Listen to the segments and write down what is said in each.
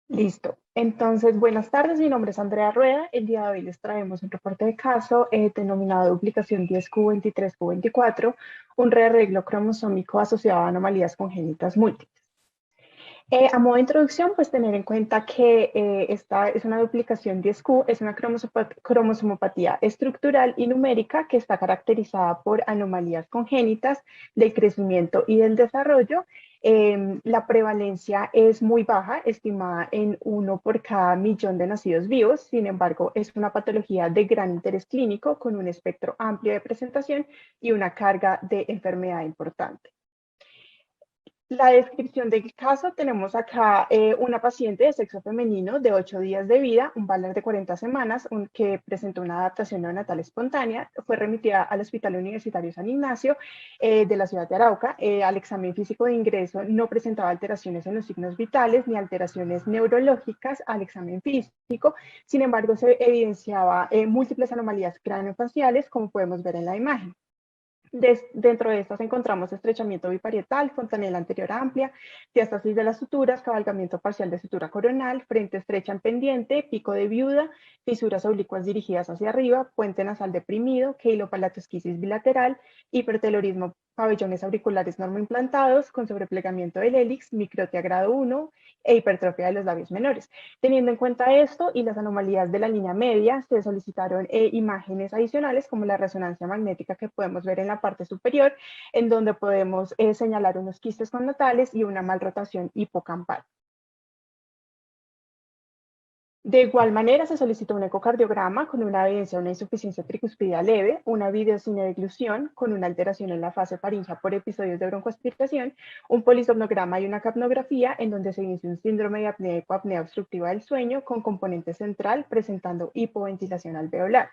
Listo. Entonces, buenas tardes, mi nombre es Andrea Rueda. El día de hoy les traemos un reporte de caso denominado duplicación 10q23q24, un rearreglo cromosómico asociado a anomalías congénitas múltiples. A modo de introducción, pues tener en cuenta que esta es una duplicación 10q, es una cromosomopatía estructural y numérica que está caracterizada por anomalías congénitas del crecimiento y del desarrollo. La prevalencia es muy baja, estimada en 1 por cada 1.000.000 de nacidos vivos. Sin embargo, es una patología de gran interés clínico con un espectro amplio de presentación y una carga de enfermedad importante. La descripción del caso, tenemos acá una paciente de sexo femenino de 8 días de vida, un valor de 40 semanas, que presentó una adaptación neonatal espontánea. Fue remitida al Hospital Universitario San Ignacio de la ciudad de Arauca. Al examen físico de ingreso no presentaba alteraciones en los signos vitales ni alteraciones neurológicas al examen físico. Sin embargo, se evidenciaba múltiples anomalías craneofaciales, como podemos ver en la imagen. Dentro de estas encontramos estrechamiento biparietal, fontanela anterior amplia, diástasis de las suturas, cabalgamiento parcial de sutura coronal, frente estrecha en pendiente, pico de viuda, fisuras oblicuas dirigidas hacia arriba, puente nasal deprimido, queilopalatosquisis bilateral, hipertelorismo, pabellones auriculares normoimplantados con sobreplegamiento del hélix, microtia grado 1 e hipertrofia de los labios menores. Teniendo en cuenta esto y las anomalías de la línea media, se solicitaron imágenes adicionales como la resonancia magnética que podemos ver en la parte superior, en donde podemos señalar unos quistes connatales y una malrotación hipocampal. De igual manera, se solicitó un ecocardiograma con una evidencia de una insuficiencia tricuspidea leve, una videocineglución con una alteración en la fase faríngea por episodios de broncoaspiración, un polisomnograma y una capnografía en donde se inicia un síndrome de apnea y apnea obstructiva del sueño con componente central presentando hipoventilación alveolar.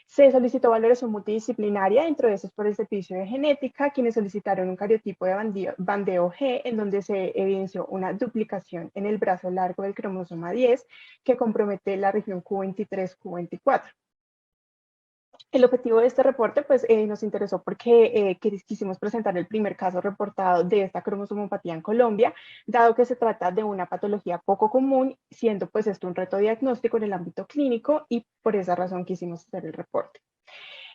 Se solicitó valoración multidisciplinaria, dentro de esos por el servicio de genética, quienes solicitaron un cariotipo de bandeo G, en donde se evidenció una duplicación en el brazo largo del cromosoma 10, que compromete la región Q23-Q24. El objetivo de este reporte pues, nos interesó porque quisimos presentar el primer caso reportado de esta cromosomopatía en Colombia, dado que se trata de una patología poco común, siendo pues esto un reto diagnóstico en el ámbito clínico, y por esa razón quisimos hacer el reporte.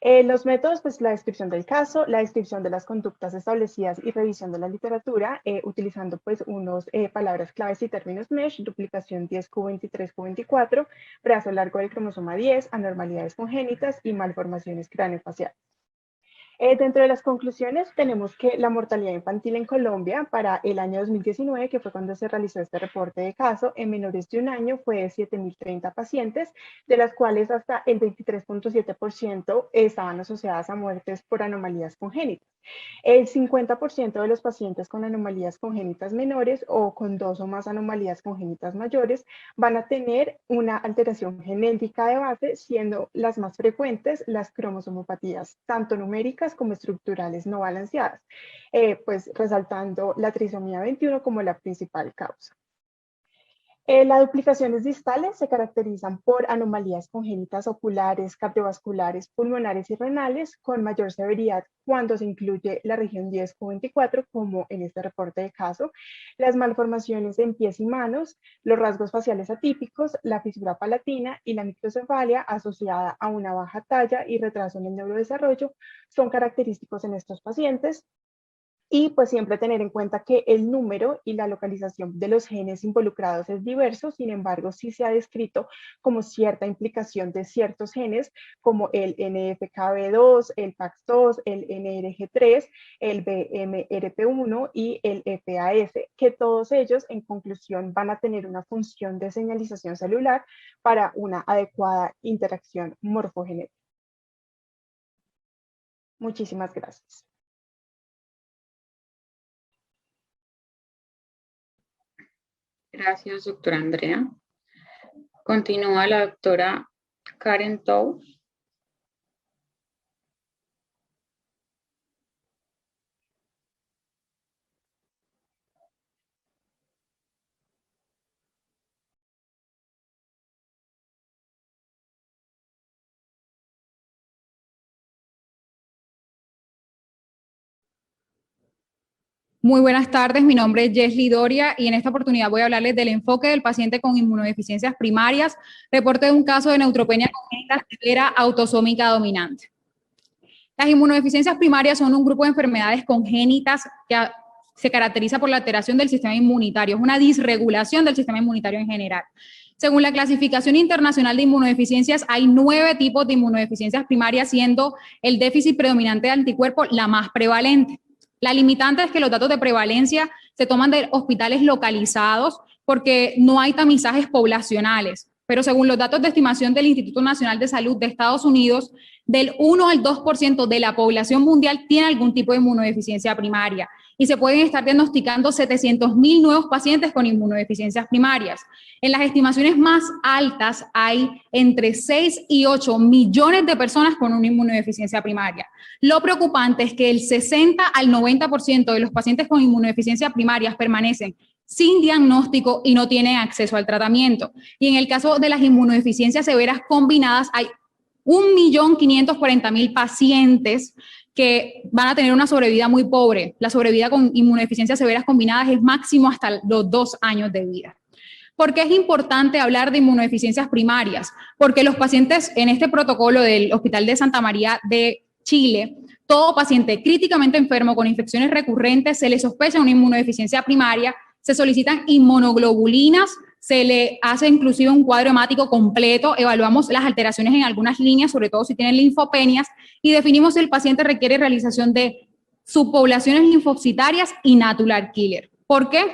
Los métodos, pues la descripción del caso, la descripción de las conductas establecidas y revisión de la literatura, utilizando pues unos palabras claves y términos MESH, duplicación 10q23q24, brazo largo del cromosoma 10, anormalidades congénitas y malformaciones craneofaciales. Dentro de las conclusiones tenemos que la mortalidad infantil en Colombia para el año 2019, que fue cuando se realizó este reporte de caso, en menores de un año fue de 7.030 pacientes, de las cuales hasta el 23.7% estaban asociadas a muertes por anomalías congénitas. El 50% de los pacientes con anomalías congénitas menores o con dos o más anomalías congénitas mayores van a tener una alteración genética de base, siendo las más frecuentes las cromosomopatías, tanto numéricas como estructurales no balanceadas, pues resaltando la trisomía 21 como la principal causa. Las duplicaciones distales se caracterizan por anomalías congénitas oculares, cardiovasculares, pulmonares y renales con mayor severidad cuando se incluye la región 10q24, como en este reporte de caso, las malformaciones en pies y manos, los rasgos faciales atípicos, la fisura palatina y la microcefalia asociada a una baja talla y retraso en el neurodesarrollo son característicos en estos pacientes. Y pues siempre tener en cuenta que el número y la localización de los genes involucrados es diverso. Sin embargo, sí se ha descrito como cierta implicación de ciertos genes como el NFKB2, el PAX2, el NRG3, el BMRP1 y el FAS, que todos ellos en conclusión van a tener una función de señalización celular para una adecuada interacción morfogenética. Muchísimas gracias. Gracias, doctora Andrea. Continúa la doctora Karen Tou. Muy buenas tardes, mi nombre es Jesly Doria y en esta oportunidad voy a hablarles del enfoque del paciente con inmunodeficiencias primarias, reporte de un caso de neutropenia congénita severa autosómica dominante. Las inmunodeficiencias primarias son un grupo de enfermedades congénitas que se caracteriza por la alteración del sistema inmunitario, es una disregulación del sistema inmunitario en general. Según la clasificación internacional de inmunodeficiencias, hay 9 tipos de inmunodeficiencias primarias, siendo el déficit predominante de anticuerpos la más prevalente. La limitante es que los datos de prevalencia se toman de hospitales localizados porque no hay tamizajes poblacionales, pero según los datos de estimación del Instituto Nacional de Salud de Estados Unidos, del 1 al 2% de la población mundial tiene algún tipo de inmunodeficiencia primaria y se pueden estar diagnosticando 700,000 nuevos pacientes con inmunodeficiencias primarias. En las estimaciones más altas hay entre 6 y 8 millones de personas con una inmunodeficiencia primaria. Lo preocupante es que el 60 al 90% de los pacientes con inmunodeficiencia primarias permanecen sin diagnóstico y no tienen acceso al tratamiento. Y en el caso de las inmunodeficiencias severas combinadas, hay 1.540.000 pacientes que van a tener una sobrevida muy pobre. La sobrevida con inmunodeficiencias severas combinadas es máximo hasta los 2 años de vida. ¿Por qué es importante hablar de inmunodeficiencias primarias? Porque los pacientes en este protocolo del Hospital de Santa María de Chile, todo paciente críticamente enfermo con infecciones recurrentes se le sospecha una inmunodeficiencia primaria, se solicitan inmunoglobulinas, se le hace inclusive un cuadro hemático completo, evaluamos las alteraciones en algunas líneas, sobre todo si tienen linfopenias, y definimos si el paciente requiere realización de subpoblaciones linfocitarias y natural killer. ¿Por qué?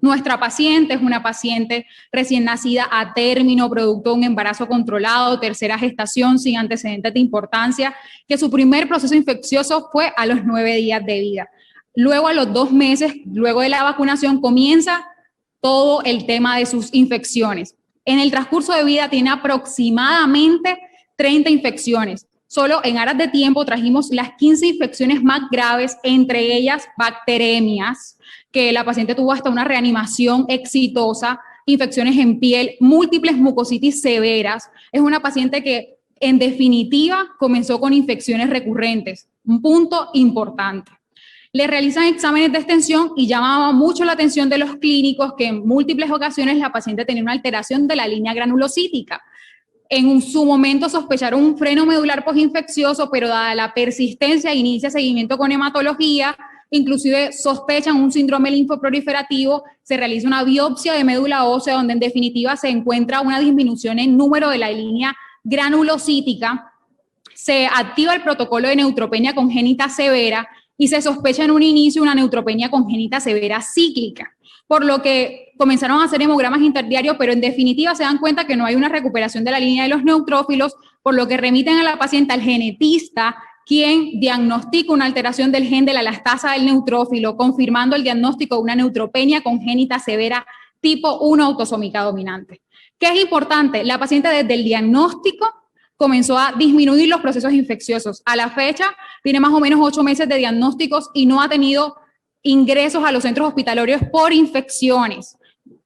Nuestra paciente es una paciente recién nacida a término, producto de un embarazo controlado, tercera gestación, sin antecedentes de importancia, que su primer proceso infeccioso fue a los 9 días de vida. Luego, a los 2 meses, luego de la vacunación, comienza todo el tema de sus infecciones. En el transcurso de vida tiene aproximadamente 30 infecciones. Solo en aras de tiempo trajimos las 15 infecciones más graves, entre ellas bacteremias, que la paciente tuvo hasta una reanimación exitosa, infecciones en piel, múltiples mucositis severas. Es una paciente que, en definitiva, comenzó con infecciones recurrentes. Un punto importante. Le realizan exámenes de extensión y llamaba mucho la atención de los clínicos que en múltiples ocasiones la paciente tenía una alteración de la línea granulocítica. En su momento sospecharon un freno medular postinfeccioso, pero dada la persistencia inicia seguimiento con hematología, inclusive sospechan un síndrome linfoproliferativo, se realiza una biopsia de médula ósea donde en definitiva se encuentra una disminución en número de la línea granulocítica, se activa el protocolo de neutropenia congénita severa y se sospecha en un inicio una neutropenia congénita severa cíclica, por lo que comenzaron a hacer hemogramas interdiarios, pero en definitiva se dan cuenta que no hay una recuperación de la línea de los neutrófilos, por lo que remiten a la paciente al genetista, quien diagnostica una alteración del gen de la elastasa del neutrófilo, confirmando el diagnóstico de una neutropenia congénita severa tipo 1 autosómica dominante. ¿Qué es importante? La paciente desde el diagnóstico comenzó a disminuir los procesos infecciosos. A la fecha tiene más o menos 8 meses de diagnósticos y no ha tenido ingresos a los centros hospitalarios por infecciones.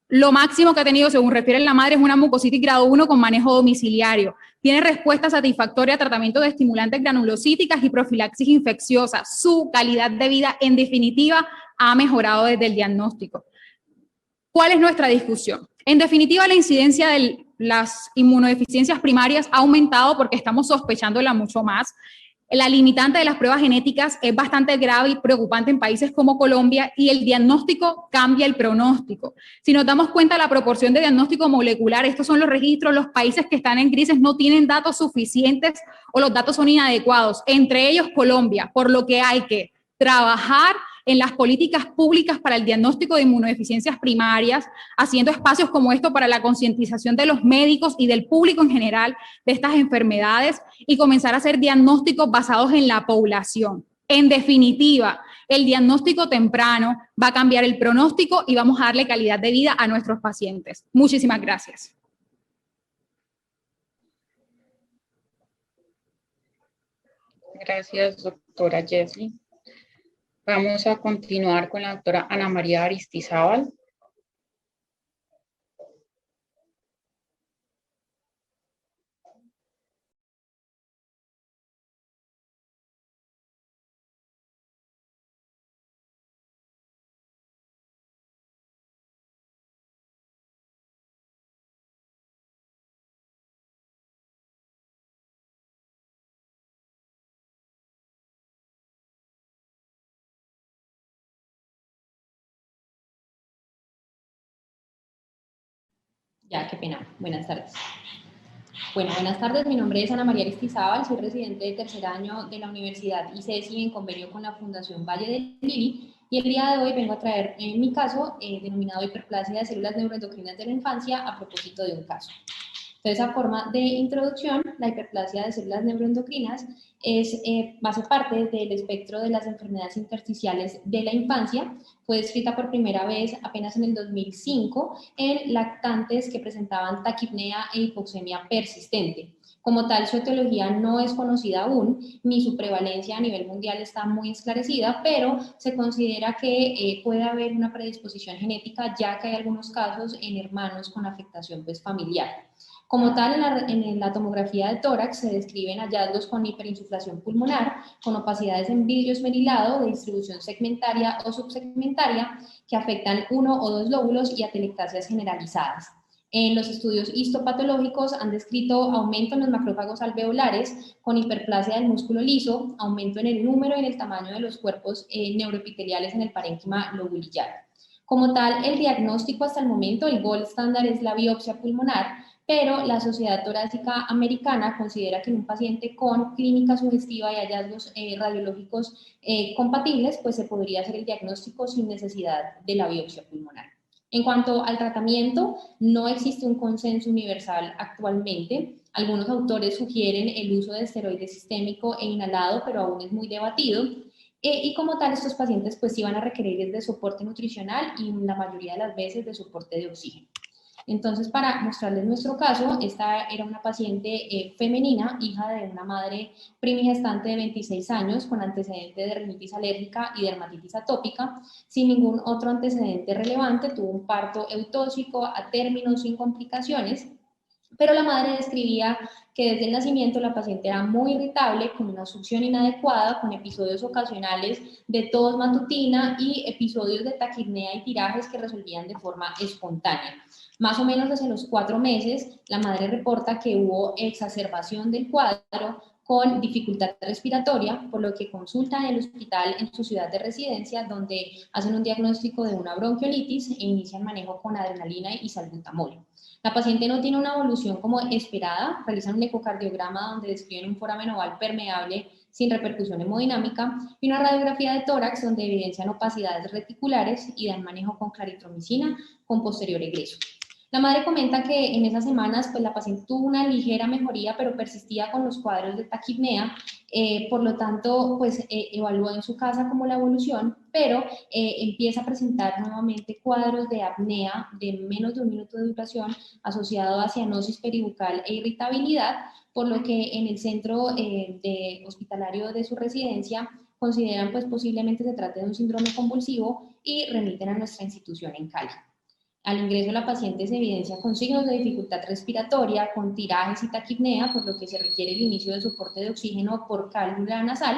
Lo máximo que ha tenido, según refiere la madre, es una mucositis grado 1 con manejo domiciliario. Tiene respuesta satisfactoria a tratamiento de estimulantes granulocíticas y profilaxis infecciosa. Su calidad de vida, en definitiva, ha mejorado desde el diagnóstico. ¿Cuál es nuestra discusión? En definitiva, la incidencia de las inmunodeficiencias primarias ha aumentado porque estamos sospechándola mucho más. La limitante de las pruebas genéticas es bastante grave y preocupante en países como Colombia y el diagnóstico cambia el pronóstico. Si nos damos cuenta de la proporción de diagnóstico molecular, estos son los registros, los países que están en crisis no tienen datos suficientes o los datos son inadecuados, entre ellos Colombia, por lo que hay que trabajar en las políticas públicas para el diagnóstico de inmunodeficiencias primarias, haciendo espacios como esto para la concientización de los médicos y del público en general de estas enfermedades y comenzar a hacer diagnósticos basados en la población. En definitiva, el diagnóstico temprano va a cambiar el pronóstico y vamos a darle calidad de vida a nuestros pacientes. Muchísimas gracias. Gracias, doctora Jesly. Vamos a continuar con la doctora Ana María Aristizábal. Ya, qué pena. Buenas tardes. Bueno, buenas tardes. Mi nombre es Ana María Aristizábal, soy residente de tercer año de la Universidad ICESI en convenio con la Fundación Valle del Lili, y el día de hoy vengo a traer mi caso denominado hiperplasia de células neuroendocrinas de la infancia a propósito de un caso. Entonces, a forma de introducción, la hiperplasia de células neuroendocrinas hace parte del espectro de las enfermedades intersticiales de la infancia. Fue descrita por primera vez apenas en el 2005 en lactantes que presentaban taquipnea e hipoxemia persistente. Como tal, su etiología no es conocida aún, ni su prevalencia a nivel mundial está muy esclarecida, pero se considera que puede haber una predisposición genética, ya que hay algunos casos en hermanos con afectación familiar. Como tal, en la tomografía de tórax se describen hallazgos con hiperinsuflación pulmonar, con opacidades en vidrio esmerilado de distribución segmentaria o subsegmentaria que afectan uno o dos lóbulos y atelectasias generalizadas. En los estudios histopatológicos han descrito aumento en los macrófagos alveolares con hiperplasia del músculo liso, aumento en el número y en el tamaño de los cuerpos neuroepiteliales en el parénquima lobulillar. Como tal, el diagnóstico hasta el momento, el gold standard es la biopsia pulmonar, pero la Sociedad Torácica Americana considera que en un paciente con clínica sugestiva y hallazgos radiológicos compatibles, pues se podría hacer el diagnóstico sin necesidad de la biopsia pulmonar. En cuanto al tratamiento, no existe un consenso universal actualmente. Algunos autores sugieren el uso de esteroide sistémico e inhalado, pero aún es muy debatido. Y como tal, estos pacientes pues sí van a requerir de soporte nutricional y la mayoría de las veces de soporte de oxígeno. Entonces, para mostrarles nuestro caso, esta era una paciente femenina, hija de una madre primigestante de 26 años, con antecedente de rinitis alérgica y dermatitis atópica, sin ningún otro antecedente relevante, tuvo un parto eutóxico a término sin complicaciones, pero la madre describía que desde el nacimiento la paciente era muy irritable, con una succión inadecuada, con episodios ocasionales de tos matutina y episodios de taquipnea y tirajes que resolvían de forma espontánea. Más o menos desde los 4 meses, la madre reporta que hubo exacerbación del cuadro con dificultad respiratoria, por lo que consulta en el hospital en su ciudad de residencia, donde hacen un diagnóstico de una bronquiolitis e inician manejo con adrenalina y salbutamol. La paciente no tiene una evolución como esperada, realizan un ecocardiograma donde describen un foramen oval permeable sin repercusión hemodinámica y una radiografía de tórax donde evidencian opacidades reticulares y dan manejo con claritromicina con posterior egreso. La madre comenta que en esas semanas pues, la paciente tuvo una ligera mejoría, pero persistía con los cuadros de taquipnea, por lo tanto, pues evaluó en su casa como la evolución, pero empieza a presentar nuevamente cuadros de apnea de menos de 1 minuto de duración asociado a cianosis peribucal e irritabilidad, por lo que en el centro hospitalario de su residencia consideran pues posiblemente se trate de un síndrome convulsivo y remiten a nuestra institución en Cali. Al ingreso la paciente se evidencia con signos de dificultad respiratoria, con tirajes y taquipnea, por lo que se requiere el inicio de soporte de oxígeno por cálula nasal,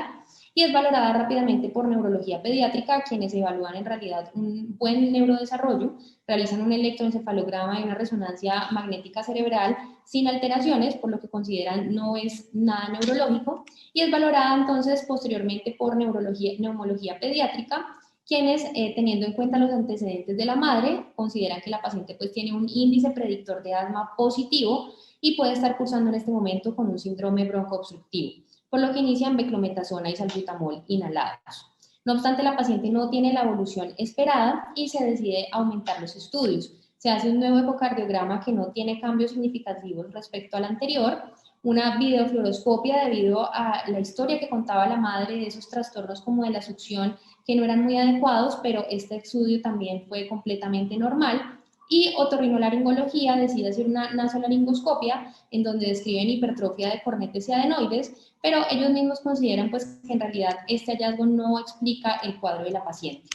y es valorada rápidamente por neurología pediátrica, quienes evalúan en realidad un buen neurodesarrollo, realizan un electroencefalograma y una resonancia magnética cerebral sin alteraciones, por lo que consideran no es nada neurológico, y es valorada entonces posteriormente por neumología pediátrica, quienes, teniendo en cuenta los antecedentes de la madre, consideran que la paciente pues, tiene un índice predictor de asma positivo y puede estar cursando en este momento con un síndrome broncoobstructivo, por lo que inician beclometasona y salbutamol inhalados. No obstante, la paciente no tiene la evolución esperada y se decide aumentar los estudios. Se hace un nuevo ecocardiograma que no tiene cambios significativos respecto al anterior, una videofluoroscopia debido a la historia que contaba la madre de esos trastornos como de la succión que no eran muy adecuados, pero este estudio también fue completamente normal. Y otorrinolaringología decide hacer una nasolaringoscopia en donde describen hipertrofia de cornetes y adenoides, pero ellos mismos consideran pues, que en realidad este hallazgo no explica el cuadro de la paciente.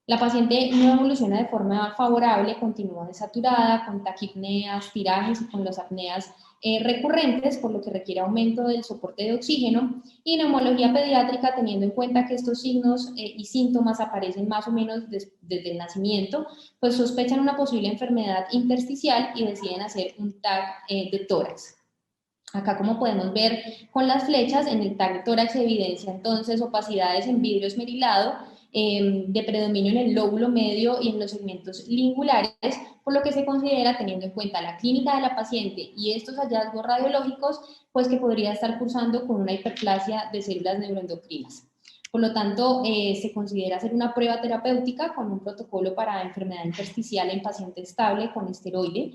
La paciente no evoluciona de forma favorable, continúa desaturada, con taquipneas, tirajes y con las apneas recurrentes, por lo que requiere aumento del soporte de oxígeno, y neumología pediátrica, teniendo en cuenta que estos signos y síntomas aparecen más o menos desde el nacimiento, pues sospechan una posible enfermedad intersticial y deciden hacer un TAC de tórax. Acá, como podemos ver con las flechas, en el TAC de tórax se evidencia entonces opacidades en vidrio esmerilado de predominio en el lóbulo medio y en los segmentos lingulares, por lo que se considera, teniendo en cuenta la clínica de la paciente y estos hallazgos radiológicos, pues que podría estar cursando con una hiperplasia de células neuroendocrinas. Por lo tanto, se considera hacer una prueba terapéutica con un protocolo para enfermedad intersticial en paciente estable con esteroide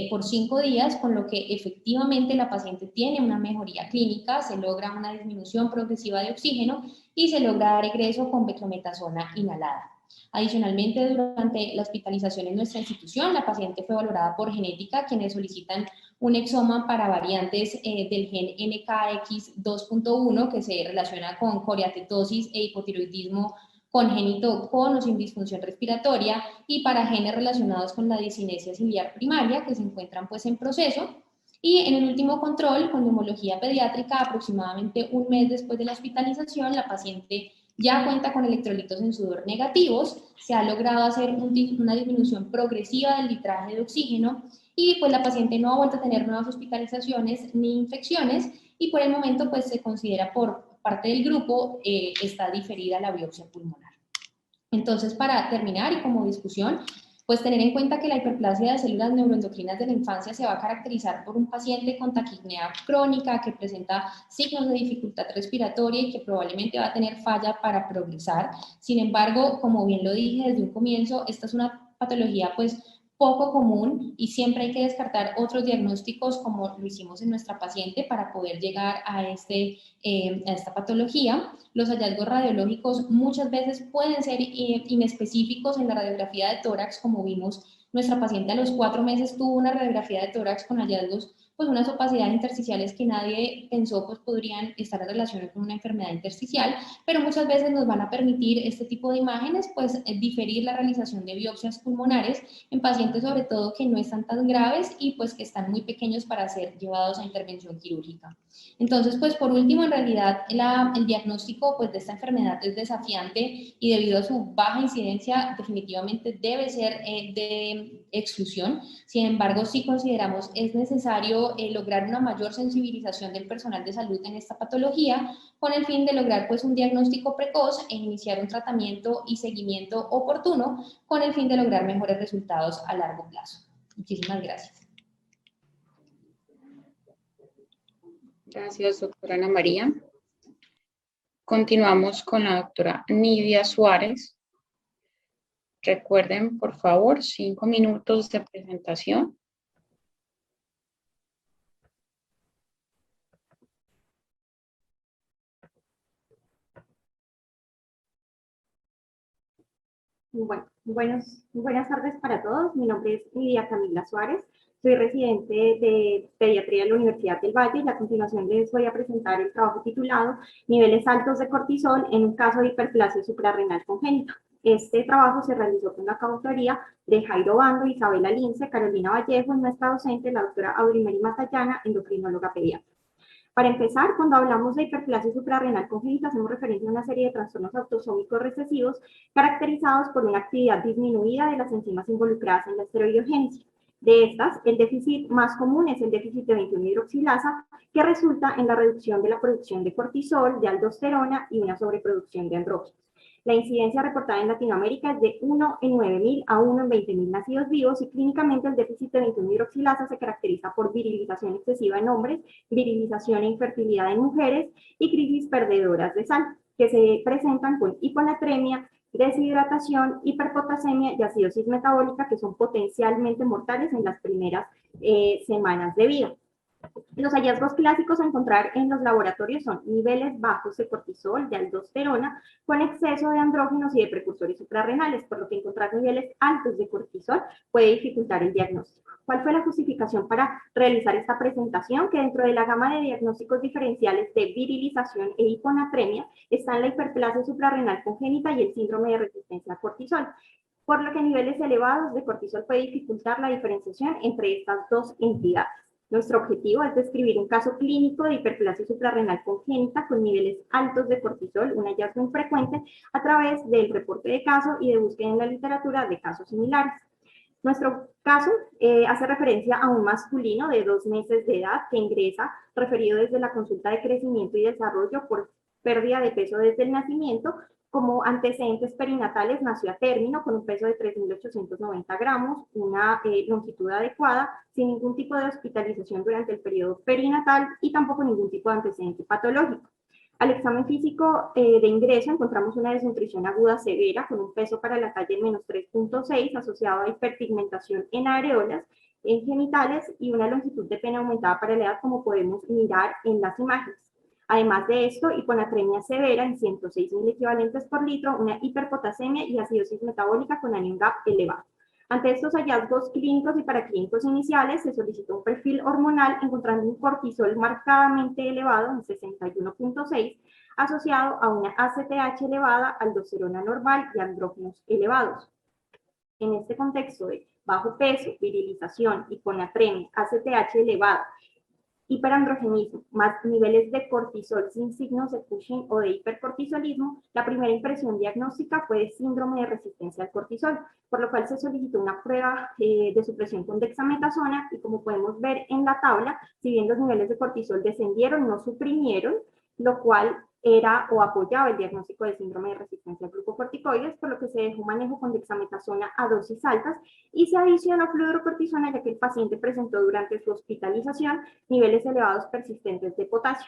por 5 días, con lo que efectivamente la paciente tiene una mejoría clínica, se logra una disminución progresiva de oxígeno y se logra dar egreso con beclometasona inhalada. Adicionalmente, durante la hospitalización en nuestra institución, la paciente fue valorada por genética, quienes solicitan un exoma para variantes del gen NKX2.1 que se relaciona con coriatetosis e hipotiroidismo congénito con o sin disfunción respiratoria, y para genes relacionados con la discinesia ciliar primaria que se encuentran pues en proceso. Y en el último control con neumología pediátrica, aproximadamente un mes después de la hospitalización, la paciente ya cuenta con electrolitos en sudor negativos, se ha logrado hacer una disminución progresiva del litraje de oxígeno y pues la paciente no ha vuelto a tener nuevas hospitalizaciones ni infecciones, y por el momento pues se considera por parte del grupo está diferida la biopsia pulmonar. Entonces, para terminar y como discusión, pues tener en cuenta que la hiperplasia de células neuroendocrinas de la infancia se va a caracterizar por un paciente con taquipnea crónica que presenta signos de dificultad respiratoria y que probablemente va a tener falla para progresar. Sin embargo, como bien lo dije desde un comienzo, esta es una patología pues poco común y siempre hay que descartar otros diagnósticos como lo hicimos en nuestra paciente para poder llegar a esta patología. Los hallazgos radiológicos muchas veces pueden ser inespecíficos en la radiografía de tórax, como vimos, nuestra paciente a los 4 meses tuvo una radiografía de tórax con hallazgos, pues unas opacidades intersticiales que nadie pensó pues podrían estar en relación con una enfermedad intersticial, pero muchas veces nos van a permitir este tipo de imágenes pues diferir la realización de biopsias pulmonares en pacientes sobre todo que no están tan graves y pues que están muy pequeños para ser llevados a intervención quirúrgica. Entonces, pues por último, en realidad el diagnóstico pues de esta enfermedad es desafiante y debido a su baja incidencia definitivamente debe ser de exclusión. Sin embargo, sí consideramos es necesario lograr una mayor sensibilización del personal de salud en esta patología con el fin de lograr pues un diagnóstico precoz e iniciar un tratamiento y seguimiento oportuno con el fin de lograr mejores resultados a largo plazo. Muchísimas gracias. Gracias, doctora Ana María. Continuamos con la doctora Nidia Suárez. Recuerden, por favor, 5 minutos de presentación. Bueno, buenas tardes para todos. Mi nombre es Nidia Camila Suárez. Soy residente de pediatría de la Universidad del Valle y a continuación les voy a presentar el trabajo titulado Niveles altos de cortisol en un caso de hiperplasia suprarrenal congénita. Este trabajo se realizó con la coautoría de Jairo Bando, Isabela Lince, Carolina Vallejo y nuestra docente, la doctora Aurimary Matallana, endocrinóloga pediatra. Para empezar, cuando hablamos de hiperplasia suprarrenal congénita, hacemos referencia a una serie de trastornos autosómicos recesivos caracterizados por una actividad disminuida de las enzimas involucradas en la esteroidogénesis. De estas, el déficit más común es el déficit de 21-hidroxilasa, que resulta en la reducción de la producción de cortisol, de aldosterona y una sobreproducción de andrógenos. La incidencia reportada en Latinoamérica es de 1 en 9.000 a 1 en 20.000 nacidos vivos y clínicamente el déficit de 21-hidroxilasa se caracteriza por virilización excesiva en hombres, virilización e infertilidad en mujeres y crisis perdedoras de sal, que se presentan con hiponatremia, deshidratación, hiperpotasemia y acidosis metabólica, que son potencialmente mortales en las primeras semanas de vida. Los hallazgos clásicos a encontrar en los laboratorios son niveles bajos de cortisol, de aldosterona, con exceso de andrógenos y de precursores suprarrenales, por lo que encontrar niveles altos de cortisol puede dificultar el diagnóstico. ¿Cuál fue la justificación para realizar esta presentación? Que dentro de la gama de diagnósticos diferenciales de virilización e hiponatremia están la hiperplasia suprarrenal congénita y el síndrome de resistencia a cortisol, por lo que niveles elevados de cortisol puede dificultar la diferenciación entre estas dos entidades. Nuestro objetivo es describir un caso clínico de hiperplasia suprarrenal congénita con niveles altos de cortisol, un hallazgo infrecuente, a través del reporte de caso y de búsqueda en la literatura de casos similares. Nuestro caso hace referencia a un masculino de 2 meses de edad que ingresa, referido desde la consulta de crecimiento y desarrollo por pérdida de peso desde el nacimiento, Como antecedentes perinatales, nació a término con un peso de 3.890 gramos, una longitud adecuada, sin ningún tipo de hospitalización durante el periodo perinatal y tampoco ningún tipo de antecedente patológico. Al examen físico de ingreso encontramos una desnutrición aguda severa con un peso para la talla menos 3.6 asociado a hiperpigmentación en areolas, en genitales y una longitud de pene aumentada para la edad, como podemos mirar en las imágenes. Además de esto, hiponatremia severa en 106.000 equivalentes por litro, una hiperpotasemia y acidosis metabólica con anion GAP elevado. Ante estos hallazgos clínicos y paraclínicos iniciales, se solicitó un perfil hormonal encontrando un cortisol marcadamente elevado en 61.6, asociado a una ACTH elevada, aldosterona normal y andrógenos elevados. En este contexto de bajo peso, virilización, hiponatremia, ACTH elevada, hiperandrogenismo, más niveles de cortisol sin signos de Cushing o de hipercortisolismo, la primera impresión diagnóstica fue de síndrome de resistencia al cortisol, por lo cual se solicitó una prueba de supresión con dexametasona y como podemos ver en la tabla, si bien los niveles de cortisol descendieron, no suprimieron, lo cual era o apoyaba el diagnóstico de síndrome de resistencia a glucocorticoides, por lo que se dejó manejo con dexametasona a dosis altas y se adicionó fludrocortisona, ya que el paciente presentó durante su hospitalización niveles elevados persistentes de potasio.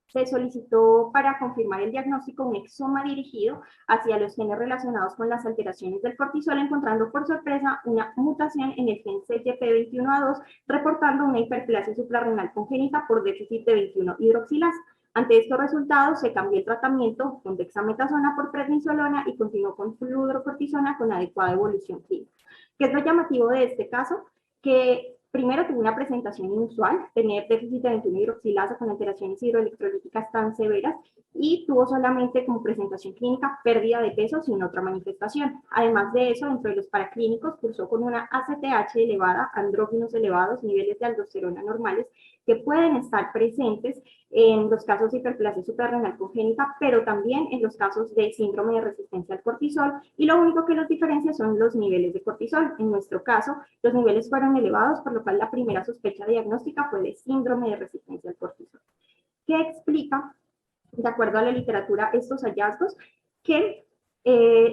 Se solicitó para confirmar el diagnóstico un exoma dirigido hacia los genes relacionados con las alteraciones del cortisol, encontrando por sorpresa una mutación en el gen CYP21A2, reportando una hiperplasia suprarrenal congénita por déficit de 21-hidroxilasa. Ante estos resultados, se cambió el tratamiento con dexametasona por prednisolona y continuó con fludrocortisona con adecuada evolución clínica. ¿Qué es lo llamativo de este caso? Que primero tuvo una presentación inusual, tener déficit de 21-hidroxilasa con alteraciones hidroelectrolíticas tan severas y tuvo solamente como presentación clínica pérdida de peso sin otra manifestación. Además de eso, dentro de los paraclínicos, cursó con una ACTH elevada, andrógenos elevados, niveles de aldosterona normales que pueden estar presentes en los casos de hiperplasia suprarrenal congénita, pero también en los casos de síndrome de resistencia al cortisol, y lo único que los diferencia son los niveles de cortisol. En nuestro caso, los niveles fueron elevados, por lo cual la primera sospecha diagnóstica fue de síndrome de resistencia al cortisol. ¿Qué explica, de acuerdo a la literatura, estos hallazgos? Que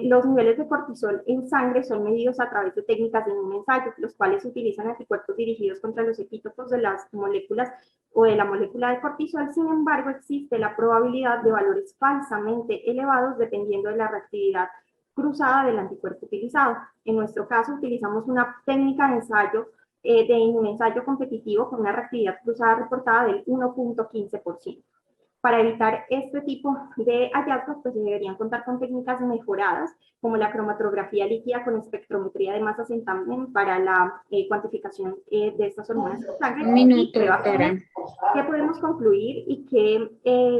los niveles de cortisol en sangre son medidos a través de técnicas de un ensayo, los cuales utilizan anticuerpos dirigidos contra los epítopos de las moléculas o de la molécula de cortisol. Sin embargo, existe la probabilidad de valores falsamente elevados dependiendo de la reactividad cruzada del anticuerpo utilizado. En nuestro caso, utilizamos una técnica de ensayo, de un ensayo competitivo con una reactividad cruzada reportada del 1.15%. Para evitar este tipo de hallazgos, pues se deberían contar con técnicas mejoradas, como la cromatografía líquida con espectrometría de masas en tándem para la cuantificación de estas hormonas en sangre. Un minuto, doctora. ¿Qué podemos concluir y que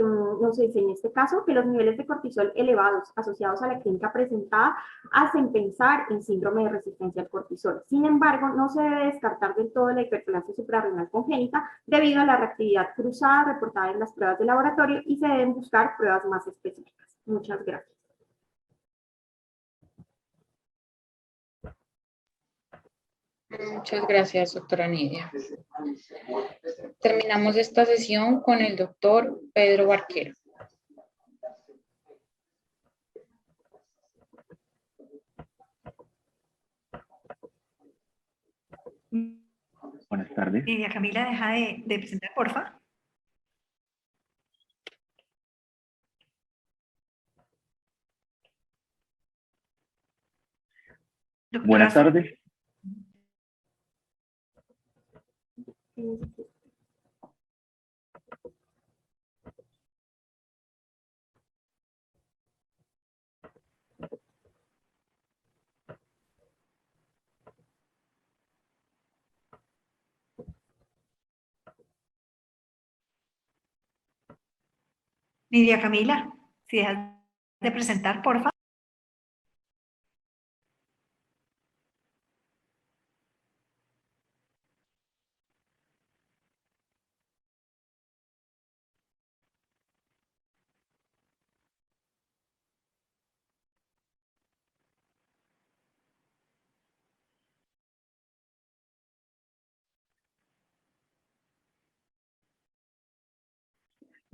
nos dice en este caso? Que los niveles de cortisol elevados asociados a la clínica presentada hacen pensar en síndrome de resistencia al cortisol. Sin embargo, no se debe descartar del todo la hiperplasia suprarrenal congénita debido a la reactividad cruzada reportada en las pruebas de laboratorio y se deben buscar pruebas más específicas. Muchas gracias. Muchas gracias, doctora Nidia. Terminamos esta sesión con el doctor Pedro Barquero. Buenas tardes. Nidia Camila, deja de presentar, porfa. Doctora, Buenas tardes. Nidia Camila, si dejas de presentar, porfa.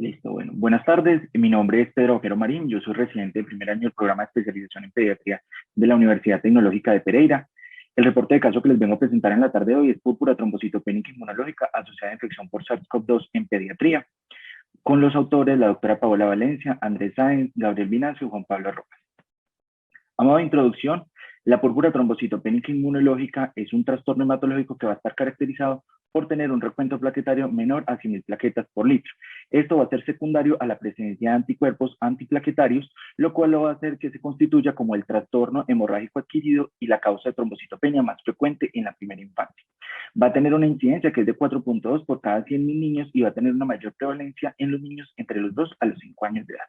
Listo, bueno. Buenas tardes, mi nombre es Pedro Ojero Marín, yo soy residente del primer año del programa de especialización en pediatría de la Universidad Tecnológica de Pereira. El reporte de caso que les vengo a presentar en la tarde de hoy es púrpura trombocitopénica inmunológica asociada a infección por SARS-CoV-2 en pediatría, con los autores la doctora Paola Valencia, Andrés Sáenz, Gabriel Vinacio y Juan Pablo Rojas. A modo de introducción, la púrpura trombocitopénica inmunológica es un trastorno hematológico que va a estar caracterizado por tener un recuento plaquetario menor a 100.000 plaquetas por litro. Esto va a ser secundario a la presencia de anticuerpos antiplaquetarios, lo cual lo va a hacer que se constituya como el trastorno hemorrágico adquirido y la causa de trombocitopenia más frecuente en la primera infancia. Va a tener una incidencia que es de 4.2 por cada 100.000 niños y va a tener una mayor prevalencia en los niños entre los 2 a los 5 años de edad.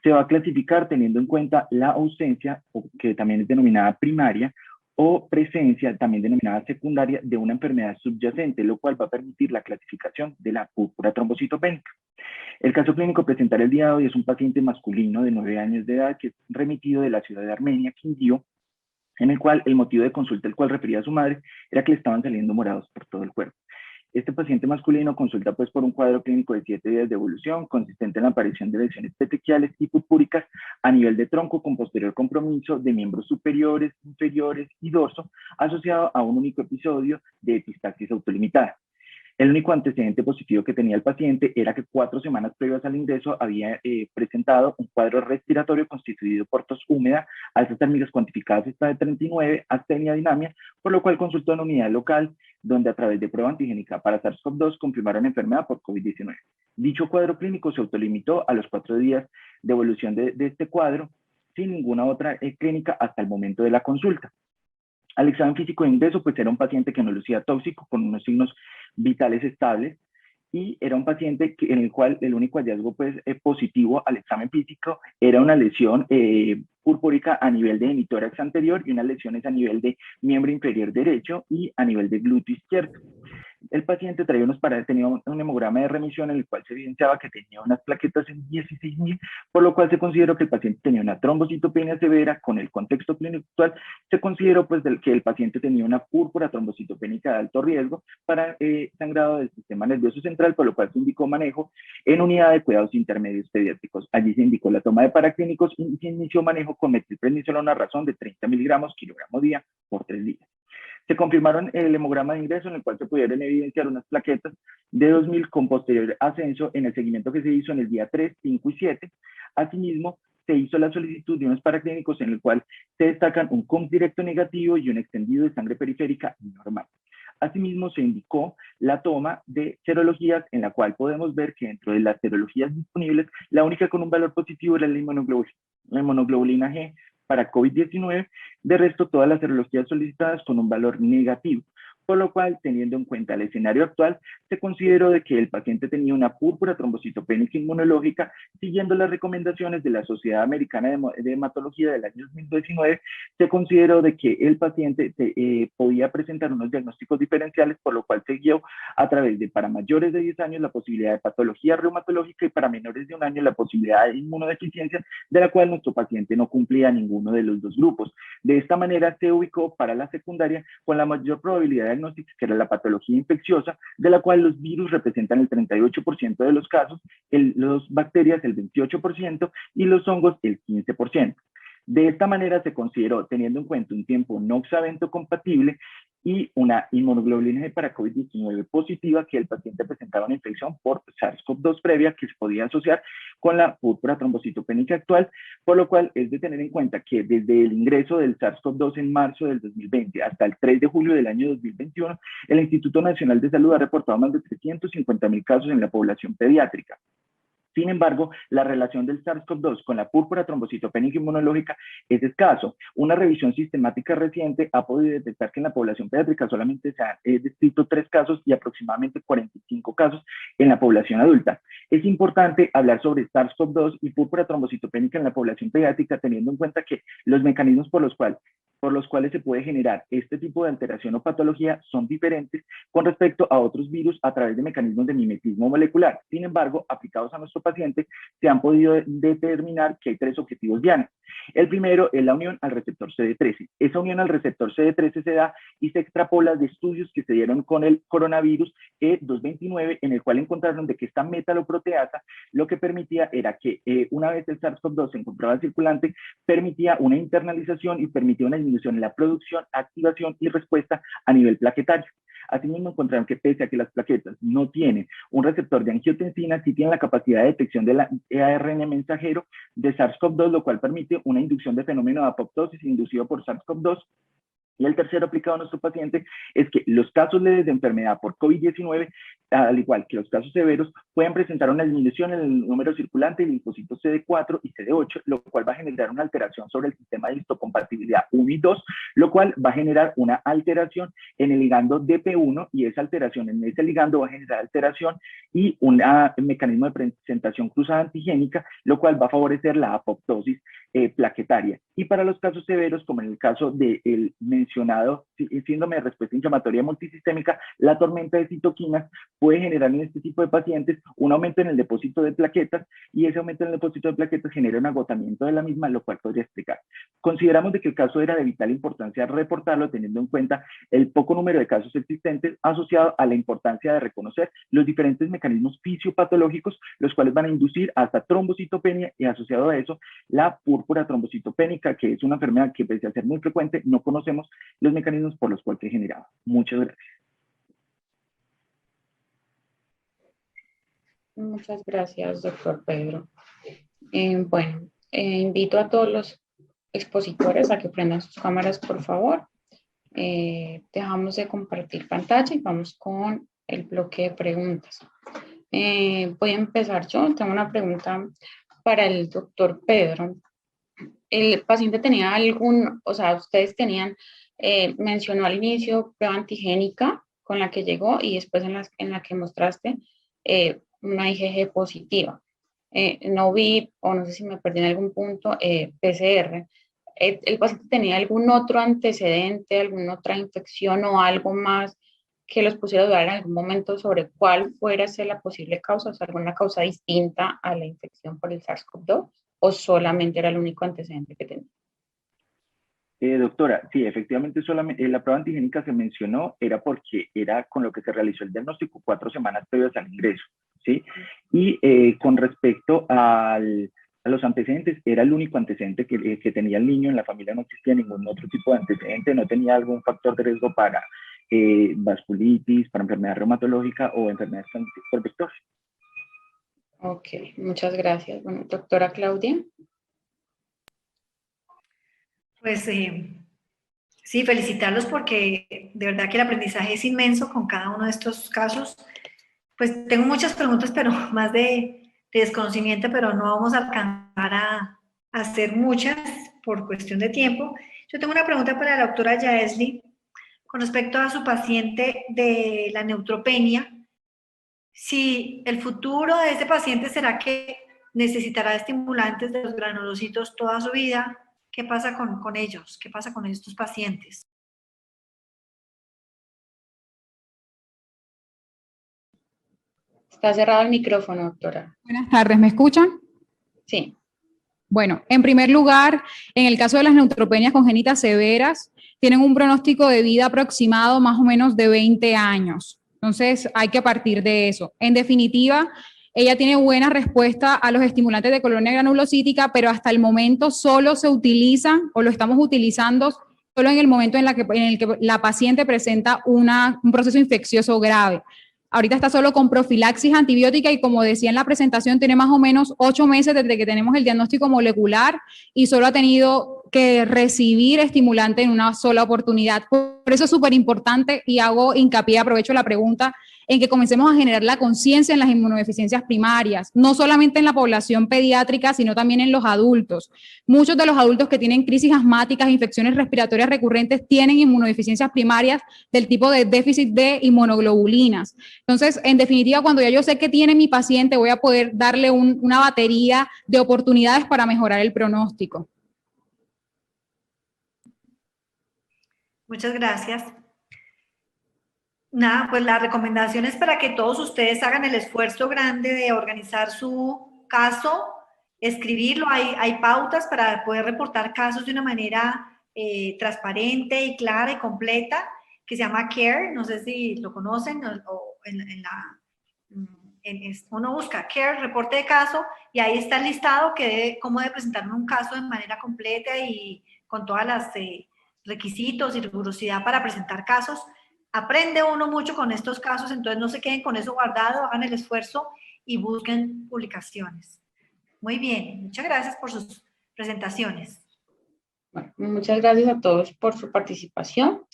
Se va a clasificar teniendo en cuenta la ausencia, que también es denominada primaria, o presencia, también denominada secundaria, de una enfermedad subyacente, lo cual va a permitir la clasificación de la púrpura trombocitopénica. El caso clínico a presentar el día de hoy es un paciente masculino de 9 años de edad que es remitido de la ciudad de Armenia, Quindío, en el cual el motivo de consulta, el cual refería a su madre, era que le estaban saliendo morados por todo el cuerpo. Este paciente masculino consulta pues por un cuadro clínico de 7 días de evolución, consistente en la aparición de lesiones petequiales y purpúricas a nivel de tronco con posterior compromiso de miembros superiores, inferiores y dorso, asociado a un único episodio de epistaxis autolimitada. El único antecedente positivo que tenía el paciente era que 4 semanas previas al ingreso había presentado un cuadro respiratorio constituido por tos húmeda, alzas térmicas cuantificadas hasta de 39, astenia, dinamia, por lo cual consultó en unidad local, donde a través de prueba antigénica para SARS-CoV-2 confirmaron enfermedad por COVID-19. Dicho cuadro clínico se autolimitó a los 4 días de evolución de este cuadro, sin ninguna otra clínica hasta el momento de la consulta. Al examen físico de ingreso, pues era un paciente que no lucía tóxico, con unos signos vitales estables, y era un paciente en el cual el único hallazgo pues, positivo al examen físico era una lesión purpúrica a nivel de hemitórax anterior y unas lesiones a nivel de miembro inferior derecho y a nivel de glúteo izquierdo. El paciente tenía un hemograma de remisión en el cual se evidenciaba que tenía unas plaquetas en 16.000, por lo cual se consideró que el paciente tenía una trombocitopenia severa. Con el contexto clínico actual, se consideró pues, que el paciente tenía una púrpura trombocitopénica de alto riesgo para sangrado del sistema nervioso central, por lo cual se indicó manejo en unidad de cuidados intermedios pediátricos. Allí se indicó la toma de paraclínicos y se inició manejo con metilprednisolona a razón de 30 miligramos kilogramo día por 3 días. Se confirmaron el hemograma de ingreso en el cual se pudieron evidenciar unas plaquetas de 2.000 con posterior ascenso en el seguimiento que se hizo en el día 3, 5 y 7. Asimismo, se hizo la solicitud de unos paraclínicos en el cual se destacan un COMP directo negativo y un extendido de sangre periférica normal. Asimismo, se indicó la toma de serologías en la cual podemos ver que dentro de las serologías disponibles, la única con un valor positivo era la inmunoglobulina G para COVID-19, de resto todas las serologías solicitadas con un valor negativo, por lo cual, teniendo en cuenta el escenario actual, se consideró de que el paciente tenía una púrpura trombocitopénica inmunológica, siguiendo las recomendaciones de la Sociedad Americana de Hematología del año 2019, se consideró de que el paciente podía presentar unos diagnósticos diferenciales, por lo cual se guió a través de para mayores de 10 años la posibilidad de patología reumatológica y para menores de 1 año la posibilidad de inmunodeficiencia, de la cual nuestro paciente no cumplía ninguno de los 2 grupos. De esta manera se ubicó para la secundaria con la mayor probabilidad de diagnóstico, que era la patología infecciosa, de la cual los virus representan el 38% de los casos, las bacterias el 28% y los hongos el 15%. De esta manera se consideró, teniendo en cuenta un tiempo noxavento compatible y una inmunoglobulina G para COVID-19 positiva, que el paciente presentaba una infección por SARS-CoV-2 previa que se podía asociar con la púrpura trombocitopénica actual, por lo cual es de tener en cuenta que desde el ingreso del SARS-CoV-2 en marzo del 2020 hasta el 3 de julio del año 2021, el Instituto Nacional de Salud ha reportado más de 350.000 casos en la población pediátrica. Sin embargo, la relación del SARS-CoV-2 con la púrpura trombocitopénica inmunológica es escaso. Una revisión sistemática reciente ha podido detectar que en la población pediátrica solamente se han descrito 3 casos y aproximadamente 45 casos en la población adulta. Es importante hablar sobre SARS-CoV-2 y púrpura trombocitopénica en la población pediátrica, teniendo en cuenta que los mecanismos por los cuales por los cuales se puede generar este tipo de alteración o patología son diferentes con respecto a otros virus a través de mecanismos de mimetismo molecular. Sin embargo, aplicados a nuestro paciente, se han podido determinar que hay 3 objetivos diana. El primero es la unión al receptor CD13. Esa unión al receptor CD13 se da y se extrapola de estudios que se dieron con el coronavirus E229, en el cual encontraron de que esta metaloproteasa lo que permitía era que una vez el SARS-CoV-2 se encontraba circulante, permitía una internalización y permitía una disminución en la producción, activación y respuesta a nivel plaquetario. Asimismo, encontraron que pese a que las plaquetas no tienen un receptor de angiotensina, sí tienen la capacidad de detección de la ARN mensajero de SARS-CoV-2, lo cual permite una inducción de fenómeno de apoptosis inducido por SARS-CoV-2. Y el tercero aplicado a nuestro paciente es que los casos leves de enfermedad por COVID-19, al igual que los casos severos, pueden presentar una disminución en el número circulante de linfocitos CD4 y CD8, lo cual va a generar una alteración sobre el sistema de histocompatibilidad 1 y 2, lo cual va a generar una alteración en el ligando DP1 y esa alteración en ese ligando va a generar alteración y un mecanismo de presentación cruzada antigénica, lo cual va a favorecer la apoptosis plaquetaria. Y para los casos severos, como en el caso del mencionado síndrome de respuesta inflamatoria multisistémica, la tormenta de citoquinas puede generar en este tipo de pacientes un aumento en el depósito de plaquetas y ese aumento en el depósito de plaquetas genera un agotamiento de la misma, lo cual podría explicar. Consideramos de que el caso era de vital importancia reportarlo teniendo en cuenta el poco número de casos existentes asociado a la importancia de reconocer los diferentes mecanismos fisiopatológicos, los cuales van a inducir hasta trombocitopenia y asociado a eso la púrpura trombocitopénica, que es una enfermedad que pese a ser muy frecuente, no conocemos los mecanismos por los cuales se generaba. Muchas gracias. Muchas gracias, doctor Pedro. Bueno, invito a todos los expositores a que prendan sus cámaras, por favor. Dejamos de compartir pantalla y vamos con el bloque de preguntas. Voy a empezar yo. Tengo una pregunta para el doctor Pedro. ¿El paciente tenía algún, o sea, ustedes tenían, mencionó al inicio, prueba antigénica con la que llegó y después en la que mostraste una IgG positiva? No vi, o no sé si me perdí en algún punto, PCR. ¿El paciente tenía algún otro antecedente, alguna otra infección o algo más que los pusiera a dudar en algún momento sobre cuál fuera a ser la posible causa, o sea, alguna causa distinta a la infección por el SARS-CoV-2, o solamente era el único antecedente que tenía? Doctora, sí, efectivamente solamente la prueba antigénica se mencionó, era porque era con lo que se realizó el diagnóstico 4 semanas previas al ingreso, ¿sí? Y con respecto a los antecedentes, era el único antecedente que tenía el niño, en la familia no existía ningún otro tipo de antecedente, no tenía algún factor de riesgo para vasculitis, para enfermedad reumatológica o enfermedades transmitidas por vectores. Ok, muchas gracias. Bueno, doctora Claudia. Pues sí, felicitarlos porque de verdad que el aprendizaje es inmenso con cada uno de estos casos. Pues tengo muchas preguntas, pero más de desconocimiento, pero no vamos a alcanzar a hacer muchas por cuestión de tiempo. Yo tengo una pregunta para la doctora Yaesli con respecto a su paciente de la neutropenia. Si el futuro de este paciente será que necesitará estimulantes de los granulocitos toda su vida, ¿qué pasa con ellos? ¿Qué pasa con estos pacientes? Está cerrado el micrófono, doctora. Buenas tardes, ¿me escuchan? Sí. Bueno, en primer lugar, en el caso de las neutropenias congénitas severas, tienen un pronóstico de vida aproximado más o menos de 20 años. Entonces, hay que partir de eso. En definitiva, ella tiene buena respuesta a los estimulantes de colonia granulocítica, pero hasta el momento solo se utilizan o lo estamos utilizando solo en el momento en el que la paciente presenta un proceso infeccioso grave. Ahorita está solo con profilaxis antibiótica y, como decía en la presentación, tiene más o menos 8 meses desde que tenemos el diagnóstico molecular y solo ha tenido que recibir estimulante en una sola oportunidad. Por eso es súper importante y hago hincapié, aprovecho la pregunta, en que comencemos a generar la conciencia en las inmunodeficiencias primarias, no solamente en la población pediátrica, sino también en los adultos. Muchos de los adultos que tienen crisis asmáticas, infecciones respiratorias recurrentes, tienen inmunodeficiencias primarias del tipo de déficit de inmunoglobulinas. Entonces, en definitiva, cuando ya yo sé que tiene mi paciente, voy a poder darle una batería de oportunidades para mejorar el pronóstico. Muchas gracias. Nada, pues la recomendación es para que todos ustedes hagan el esfuerzo grande de organizar su caso, escribirlo. Hay pautas para poder reportar casos de una manera transparente y clara y completa, que se llama CARE, no sé si lo conocen, o uno busca CARE, reporte de caso, y ahí está el listado cómo debe presentar un caso de manera completa y con todas las requisitos y rigurosidad para presentar casos. Aprende uno mucho con estos casos, entonces no se queden con eso guardado, hagan el esfuerzo y busquen publicaciones. Muy bien, muchas gracias por sus presentaciones. Bueno, muchas gracias a todos por su participación,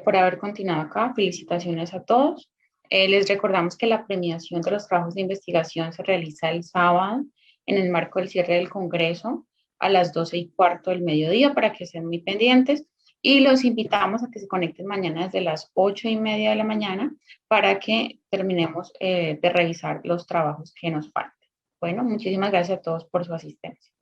por haber continuado acá. Felicitaciones a todos. Les recordamos que la premiación de los trabajos de investigación se realiza el sábado en el marco del cierre del Congreso a las 12:15 del mediodía, para que estén muy pendientes. Y los invitamos a que se conecten mañana desde las 8:30 de la mañana para que terminemos de revisar los trabajos que nos faltan. Bueno, muchísimas gracias a todos por su asistencia.